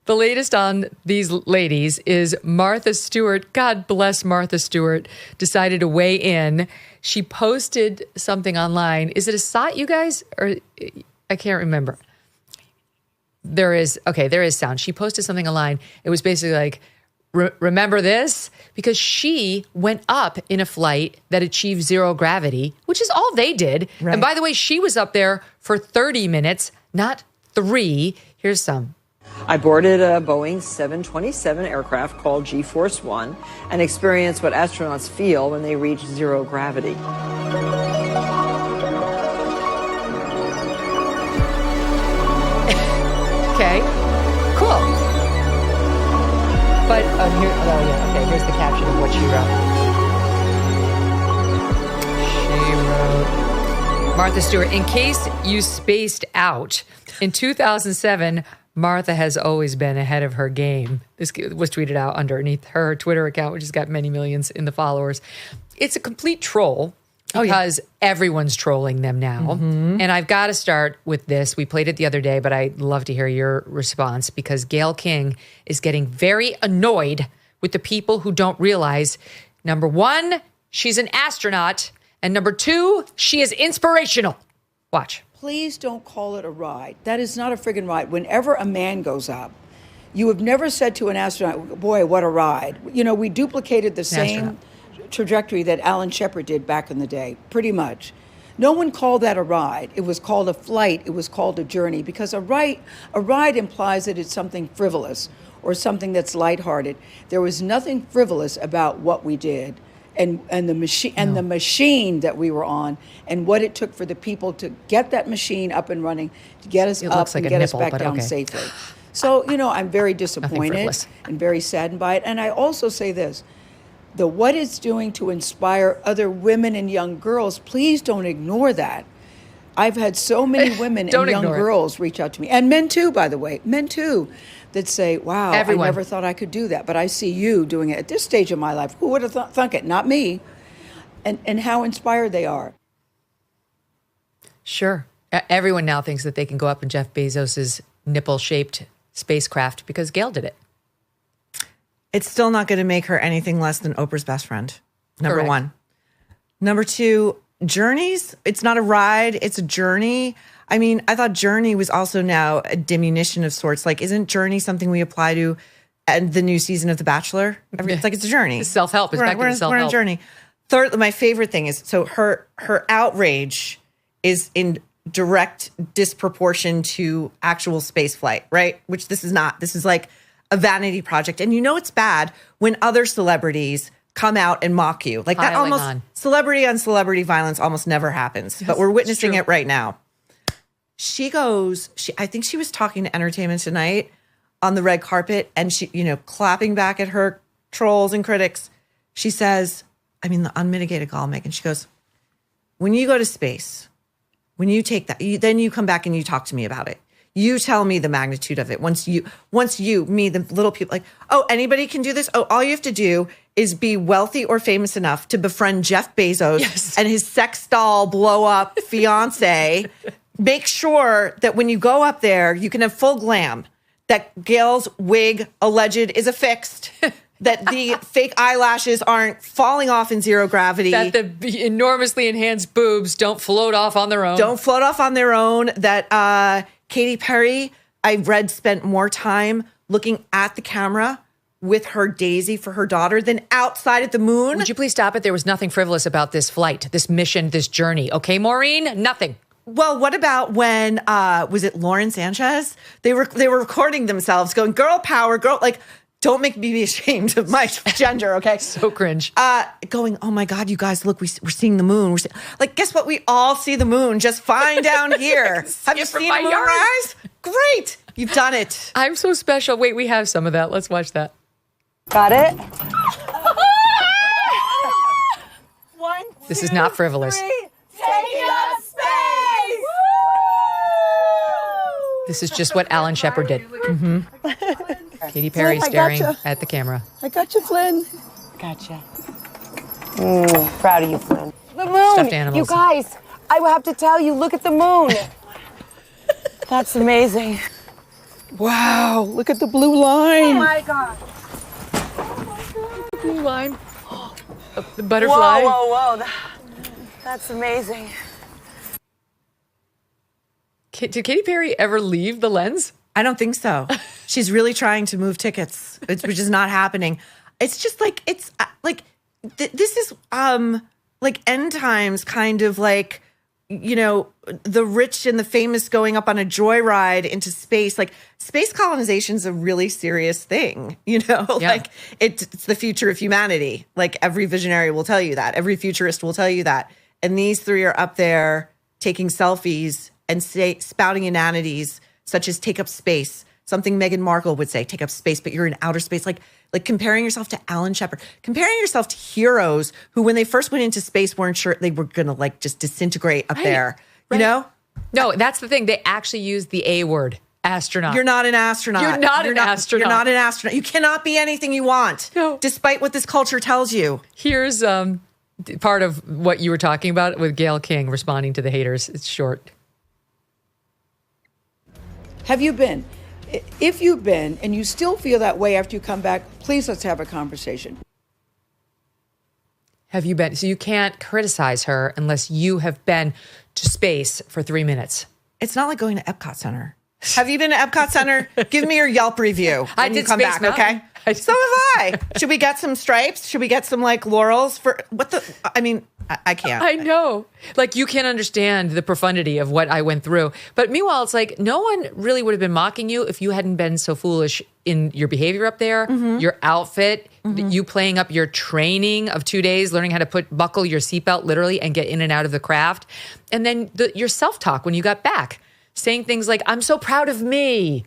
The latest on these ladies is Martha Stewart. God bless Martha Stewart. Decided to weigh in. She posted something online. Is it a site, you guys? Or I can't remember. There is sound. She posted something online. It was basically like, remember this? Because she went up in a flight that achieved zero gravity, which is all they did. Right. And by the way, she was up there for 30 minutes, not 3. Here's some. I boarded a Boeing 727 aircraft called G-Force One and experienced what astronauts feel when they reach zero gravity. Okay, cool. But here's the caption of what she wrote. She wrote, Martha Stewart, in case you spaced out, in 2007, Martha has always been ahead of her game. This was tweeted out underneath her Twitter account, which has got many millions in the followers. It's a complete troll because everyone's trolling them now. Mm-hmm. And I've got to start with this. We played it the other day, but I'd love to hear your response because Gayle King is getting very annoyed with the people who don't realize, number one, she's an astronaut, and number two, she is inspirational. Watch. Please don't call it a ride. That is not a friggin' ride. Whenever a man goes up, you have never said to an astronaut, boy, what a ride. You know, we duplicated the same trajectory that Alan Shepard did back in the day, pretty much. No one called that a ride. It was called a flight. It was called a journey because a ride implies that it's something frivolous or something that's lighthearted. There was nothing frivolous about what we did. And the machine that we were on, and what it took for the people to get that machine up and running, to get us up and get us back down safely. So, I'm very disappointed and very saddened by it. And I also say this, what it's doing to inspire other women and young girls, please don't ignore that. I've had so many women and young girls reach out to me, and men too, by the way, that say, wow, I never thought I could do that, but I see you doing it at this stage of my life. Who would have thunk it? Not me. And how inspired they are. Sure. Everyone now thinks that they can go up in Jeff Bezos's nipple-shaped spacecraft because Gayle did it. It's still not going to make her anything less than Oprah's best friend, number one. Number two, journeys, it's not a ride, it's a journey. I mean, I thought journey was also now a diminution of sorts. Like, isn't journey something we apply to the new season of The Bachelor? It's like, it's a journey. It's self-help. It's back to self-help. We're on a journey. Third, my favorite thing is, so her outrage is in direct disproportion to actual space flight, right? Which this is not. This is like a vanity project. And it's bad when other celebrities come out and mock you. Like, that almost, celebrity on celebrity violence almost never happens. Yes, but we're witnessing it right now. I think she was talking to Entertainment Tonight on the red carpet, and she, clapping back at her trolls and critics. She says, the unmitigated gall, Megyn. She goes, when you go to space, when you take that, then you come back and you talk to me about it. You tell me the magnitude of it. Once you, me, the little people, like, oh, anybody can do this. Oh, all you have to do is be wealthy or famous enough to befriend Jeff Bezos and his sex doll blow up fiance. Make sure that when you go up there, you can have full glam, that Gayle's wig alleged is affixed, that the fake eyelashes aren't falling off in zero gravity. That the enormously enhanced boobs don't float off on their own. That Katy Perry, I read, spent more time looking at the camera with her Daisy for her daughter than outside at the moon. Would you please stop it? There was nothing frivolous about this flight, this mission, this journey. Okay, Maureen? Nothing. Well, what about when, was it Lauren Sanchez? They were recording themselves going, girl power, girl, like, don't make me be ashamed of my gender, okay? So cringe. Going, oh my God, you guys, look, we're seeing the moon. Guess what? We all see the moon just fine down here. Have you seen a moonrise? Great. You've done it. I'm so special. Wait, we have some of that. Let's watch that. Got it? One, this is not frivolous. Three, taking up space! This is just what Alan Shepard did. Mm-hmm. Katy Perry staring at the camera. I got you, Flynn. Gotcha. Proud of you, Flynn. The moon! Stuffed animals. You guys, I will have to tell you, look at the moon. That's amazing. Wow, look at the blue line. Oh my God. Blue line. The butterfly. Whoa. That's amazing. Did Katy Perry ever leave the lens? I don't think so. She's really trying to move tickets, which is not happening. It's just like, it's like, this is like end times kind of like, you know, the rich and the famous going up on a joyride into space. Like space colonization is a really serious thing, you know, like it's the future of humanity. Like every visionary will tell you that. Every futurist will tell you that. And these three are up there taking selfies and spouting inanities such as take up space. Something Meghan Markle would say, take up space, but you're in outer space. Like comparing yourself to Alan Shepard, comparing yourself to heroes who, when they first went into space, weren't sure they were going to like just disintegrate up there. You know? No, that's the thing. They actually use the A word, astronaut. You're not an astronaut. You're not an astronaut. You're not an astronaut. You cannot be anything you want, despite what this culture tells you. Here's part of what you were talking about with Gayle King responding to the haters. It's short. Have you been? If you've been and you still feel that way after you come back, please let's have a conversation. Have you been? So you can't criticize her unless you have been to space for 3 minutes. It's not like going to Epcot Center. Have you been to Epcot Center? Give me your Yelp review when you come back, okay? So have I. Should we get some stripes? Should we get some like laurels for what the? I mean, I can't. I know. Like you can't understand the profundity of what I went through. But meanwhile, it's like no one really would have been mocking you if you hadn't been so foolish in your behavior up there, your outfit, you playing up your training of 2 days, learning how to buckle your seatbelt literally and get in and out of the craft. And then your self-talk when you got back, saying things like, I'm so proud of me.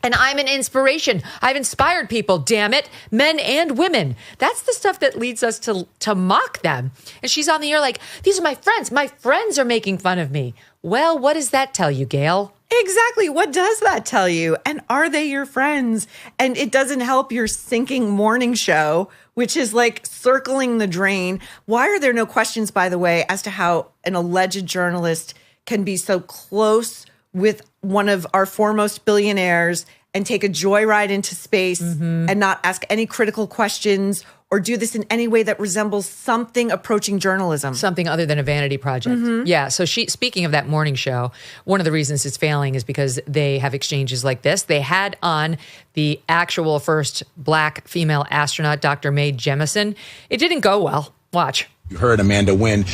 And I'm an inspiration. I've inspired people, damn it, men and women. That's the stuff that leads us to mock them. And she's on the air like, these are my friends. My friends are making fun of me. Well, what does that tell you, Gayle? Exactly. What does that tell you? And are they your friends? And it doesn't help your sinking morning show, which is like circling the drain. Why are there no questions, by the way, as to how an alleged journalist can be so close with one of our foremost billionaires and take a joyride into space and not ask any critical questions or do this in any way that resembles something approaching journalism? Something other than a vanity project. Yeah. So speaking of that morning show, one of the reasons it's failing is because they have exchanges like this. They had on the actual first Black female astronaut, Dr. Mae Jemison. It didn't go well. Watch. You heard Amanda Wynn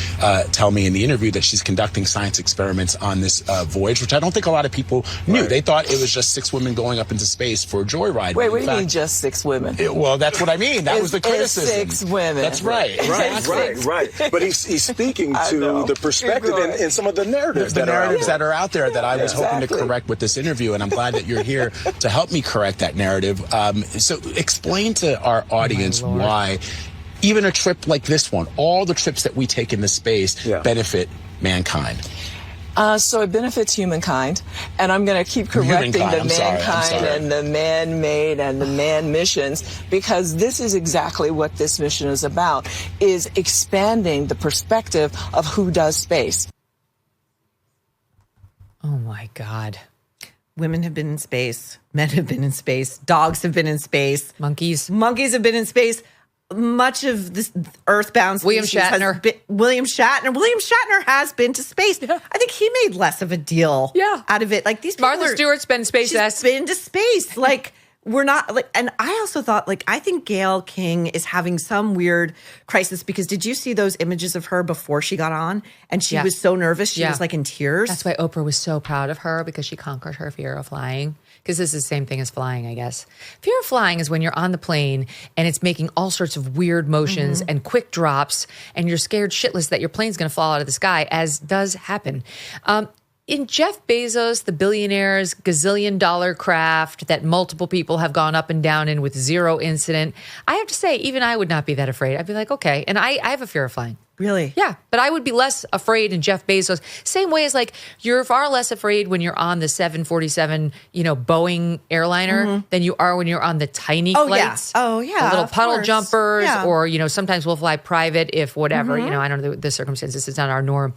tell me in the interview that she's conducting science experiments on this voyage, which I don't think a lot of people knew. Right. They thought it was just 6 women going up into space for a joyride. Wait, what do you mean just 6 women? Well, that's what I mean. That was the criticism. 6 women. That's right. Right. But he's speaking to the perspective and some of the narratives that are out there that I was hoping to correct with this interview, and I'm glad that you're here to help me correct that narrative. So explain to our audience why even a trip like this one, all the trips that we take into space benefit mankind. So it benefits humankind, and I'm going to keep correcting the mankind and the man-made and the man missions, because this is exactly what this mission is about, is expanding the perspective of who does space. Oh my God. Women have been in space. Men have been in space. Dogs have been in space. Monkeys have been in space. Much of this earthbound species William Shatner has been to space. Yeah. I think he made less of a deal out of it. Like these people Martha Stewart's been space. She's been to space. Like we're not like, and I also thought like, I think Gayle King is having some weird crisis, because did you see those images of her before she got on? And she was so nervous. She was like in tears. That's why Oprah was so proud of her, because she conquered her fear of flying. Because this is the same thing as flying, I guess. Fear of flying is when you're on the plane and it's making all sorts of weird motions and quick drops, and you're scared shitless that your plane's going to fall out of the sky, as does happen. In Jeff Bezos, the billionaire's gazillion-dollar craft that multiple people have gone up and down in with zero incident, I have to say, even I would not be that afraid. I'd be like, okay. And I have a fear of flying. Really? Yeah, but I would be less afraid in Jeff Bezos. Same way as like you're far less afraid when you're on the 747, Boeing airliner than you are when you're on the tiny flights. Yeah. Oh, yeah. The little puddle jumpers, Yeah. or sometimes we'll fly private if whatever. I don't know the circumstances. It's not our norm,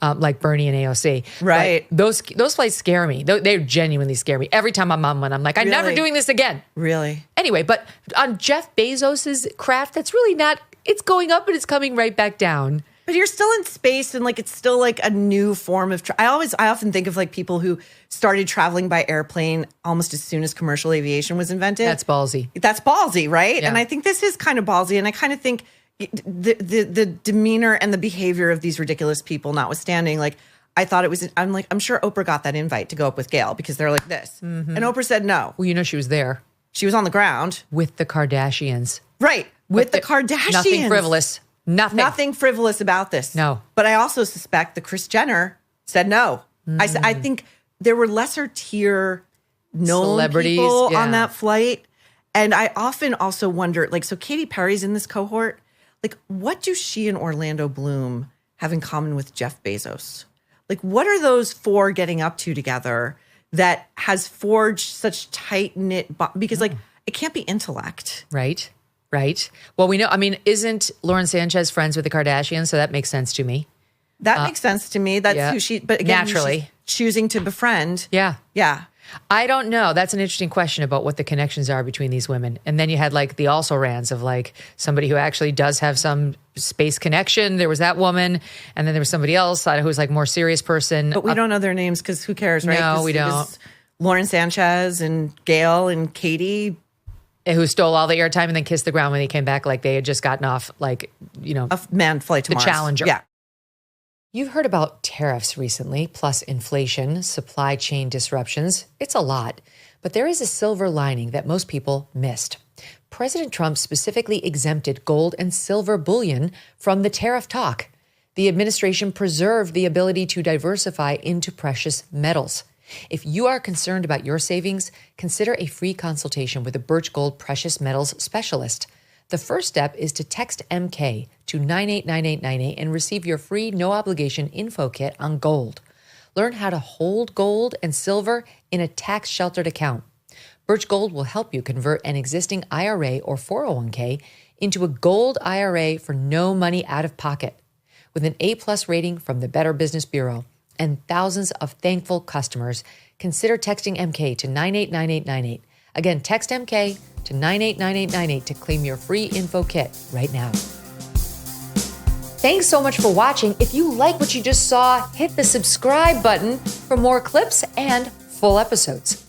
like Bernie and AOC. Right. But those flights scare me. They genuinely scare me. Every time I'm on one, I'm like, I'm never doing this again. Really? Anyway, but on Jeff Bezos's craft, that's really not. It's going up and it's coming right back down. But you're still in space and like it's still like a new form of I often think of like people who started traveling by airplane almost as soon as commercial aviation was invented. That's ballsy. That's ballsy, right? Yeah. And I think this is kind of ballsy. And I kind of think the demeanor and the behavior of these ridiculous people notwithstanding, like I thought it was, I'm sure Oprah got that invite to go up with Gayle because they're like this. And Oprah said no. Well, she was there. She was on the ground. With the Kardashians. Right. With the Kardashians. Nothing frivolous. Nothing frivolous about this. No. But I also suspect that Kris Jenner said no. I think there were lesser tier known celebrities people on that flight. And I often also wonder, so Katy Perry's in this cohort. Like, what do she and Orlando Bloom have in common with Jeff Bezos? Like, what are those four getting up to together that has forged such tight-knit because, it can't be intellect. Right. Well, we know, isn't Lauren Sanchez friends with the Kardashians? So that makes sense to me. That makes sense to me. That's who she, but again, naturally she's choosing to befriend. Yeah. Yeah. I don't know. That's an interesting question about what the connections are between these women. And then you had the also-rans of somebody who actually does have some space connection. There was that woman. And then there was somebody else who was more serious person. But we don't know their names because who cares, right? No, we don't. Lauren Sanchez and Gayle and Katy. Who stole all the airtime and then kissed the ground when they came back like they had just gotten off, a manned flight to the Mars. Challenger. Yeah. You've heard about tariffs recently, plus inflation, supply chain disruptions. It's a lot. But there is a silver lining that most people missed. President Trump specifically exempted gold and silver bullion from the tariff talk. The administration preserved the ability to diversify into precious metals. If you are concerned about your savings, consider a free consultation with a Birch Gold precious metals specialist. The first step is to text MK to 989898 and receive your free no-obligation info kit on gold. Learn how to hold gold and silver in a tax-sheltered account. Birch Gold will help you convert an existing IRA or 401k into a gold IRA for no money out of pocket. With an A+ rating from the Better Business Bureau and thousands of thankful customers, consider texting MK to 989898. Again, text MK to 989898 to claim your free info kit right now. Thanks so much for watching. If you like what you just saw, hit the subscribe button for more clips and full episodes.